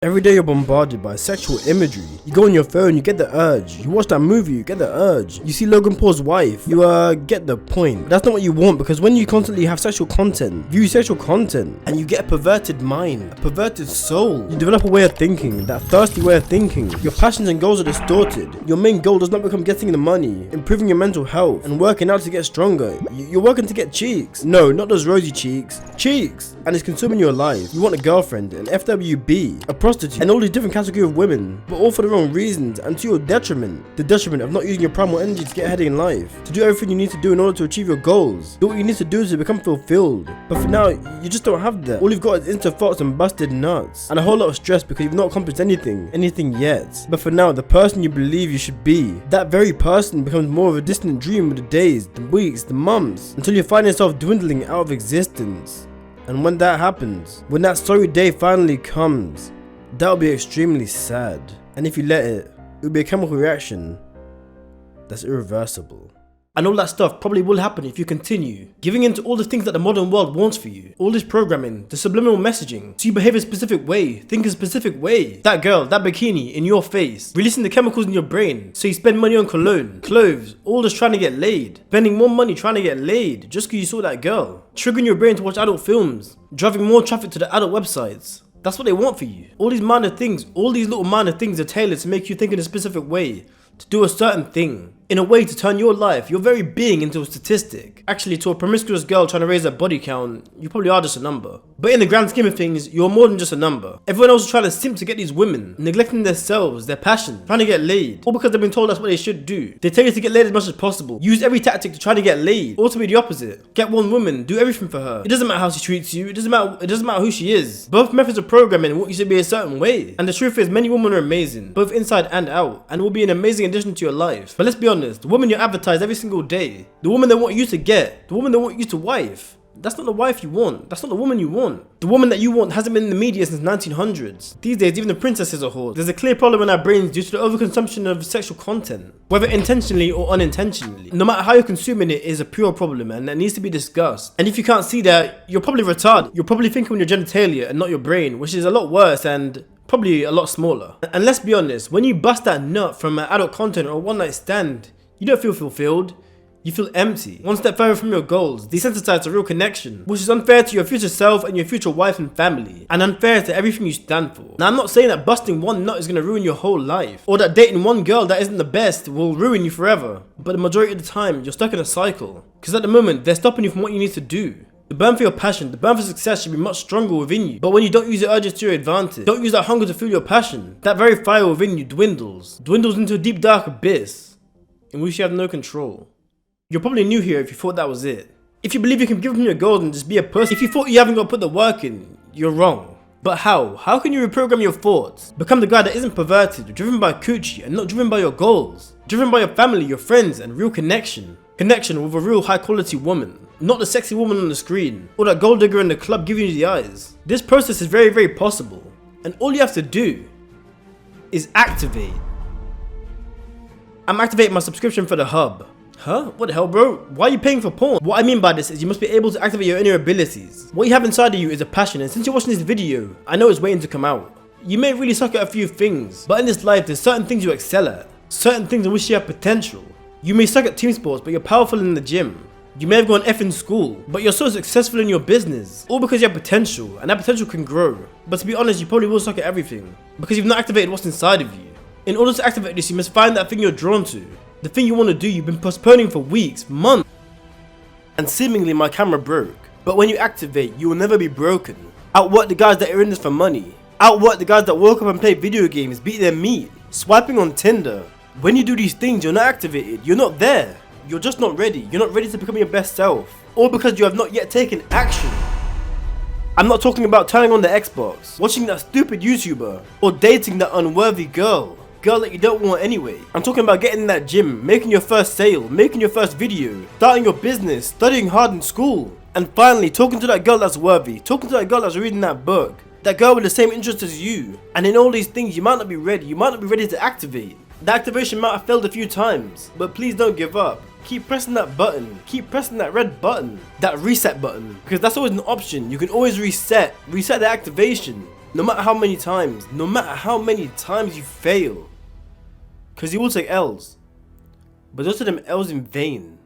Every day you're bombarded by sexual imagery. You go on your phone, you get the urge. You watch that movie, you get the urge. You see Logan Paul's wife, you get the point. But that's not what you want, because when you constantly have sexual content, view sexual content, and you get a perverted mind, a perverted soul, you develop a way of thinking, that thirsty way of thinking. Your passions and goals are distorted. Your main goal does not become getting the money, improving your mental health, and working out to get stronger. You're working to get cheeks. No, not those rosy cheeks. Cheeks! And it's consuming your life. You want a girlfriend, an FWB, a prostitute, and all these different categories of women, but all for the wrong reasons and to your detriment. The detriment of not using your primal energy to get ahead in life, to do everything you need to do in order to achieve your goals. Do what you need to do to become fulfilled. But for now, you just don't have that. All you've got is instant thoughts and busted nuts, and a whole lot of stress because you've not accomplished anything yet. But for now, the person you believe you should be, that very person becomes more of a distant dream with the days, the weeks, the months, until you find yourself dwindling out of existence. And when that happens, when that sorry day finally comes, that'll be extremely sad. And if you let it, it'll be a chemical reaction that's irreversible. And all that stuff probably will happen if you continue giving in to all the things that the modern world wants for you. All this programming, the subliminal messaging, so you behave a specific way, think a specific way. That girl, that bikini in your face, releasing the chemicals in your brain, so you spend money on cologne, clothes, all just trying to get laid. Spending more money trying to get laid just because you saw that girl. Triggering your brain to watch adult films, driving more traffic to the adult websites. That's what they want for you. All these minor things, all these little minor things are tailored to make you think in a specific way, to do a certain thing, in a way to turn your life, your very being, into a statistic. Actually, to a promiscuous girl trying to raise her body count, you probably are just a number. But in the grand scheme of things, you're more than just a number. Everyone else is trying to simp to get these women, neglecting themselves, their passion, trying to get laid, all because they've been told that's what they should do. They tell you to get laid as much as possible, use every tactic to try to get laid, or to be the opposite. Get one woman, do everything for her. It doesn't matter how she treats you, it doesn't matter who she is. Both methods of programming want you to be a certain way. And the truth is, many women are amazing, both inside and out, and will be an amazing addition to your life. But let's be honest, the woman you advertise every single day, the woman they want you to get, the woman they want you to wife, that's not the wife you want. That's not the woman you want. The woman that you want hasn't been in the media since 1900s. These days, even the princesses are whores. There's a clear problem in our brains due to the overconsumption of sexual content, whether intentionally or unintentionally. No matter how you're consuming it is a pure problem, and that needs to be discussed. And if you can't see that, you're probably retarded. You're probably thinking with your genitalia and not your brain, which is a lot worse and probably a lot smaller. And let's be honest, when you bust that nut from adult content or a one-night stand, you don't feel fulfilled. You feel empty, one step further from your goals, desensitized to real connection, which is unfair to your future self and your future wife and family, and unfair to everything you stand for. Now, I'm not saying that busting one nut is going to ruin your whole life, or that dating one girl that isn't the best will ruin you forever, but the majority of the time, you're stuck in a cycle, because at the moment, they're stopping you from what you need to do. The burn for your passion, the burn for success should be much stronger within you. But when you don't use your urges to your advantage, don't use that hunger to fuel your passion, that very fire within you dwindles into a deep dark abyss, in which you have no control. You're probably new here if you thought that was it. If you believe you can give up your goals and just be a person, if you thought you haven't got to put the work in, you're wrong. But how? How can you reprogram your thoughts? Become the guy that isn't perverted, driven by coochie and not driven by your goals. Driven by your family, your friends, and real connection. Connection with a real high quality woman. Not the sexy woman on the screen, or that gold digger in the club giving you the eyes. This process is very, very possible. And all you have to do is activate. I'm activating my subscription for the hub. Huh? What the hell, bro? Why are you paying for porn? What I mean by this is you must be able to activate your inner abilities. What you have inside of you is a passion, and since you're watching this video, I know it's waiting to come out. You may really suck at a few things, but in this life there's certain things you excel at. Certain things in which you have potential. You may suck at team sports, but you're powerful in the gym. You may have gone F in school, but you're so successful in your business. All because you have potential, and that potential can grow. But to be honest, you probably will suck at everything, because you've not activated what's inside of you. In order to activate this, you must find that thing you're drawn to. The thing you want to do, you've been postponing for weeks, months. And seemingly my camera broke. But when you activate, you will never be broken. Outwork the guys that are in this for money. Outwork the guys that woke up and play video games, beat their meat, swiping on Tinder. When you do these things, you're not activated. You're not there. You're just not ready. You're not ready to become your best self. All because you have not yet taken action. I'm not talking about turning on the Xbox, watching that stupid YouTuber, or dating that unworthy girl that you don't want anyway. I'm talking about getting in that gym, making your first sale, making your first video, starting your business, studying hard in school, and finally talking to that girl that's worthy, talking to that girl that's reading that book, that girl with the same interests as you. And in all these things, you might not be ready to activate. The activation might have failed a few times, but please don't give up. Keep pressing that button, keep pressing that red button, that reset button, because that's always an option. You can always reset the activation. No matter how many times you fail, because you will take L's, but those are them L's in vain.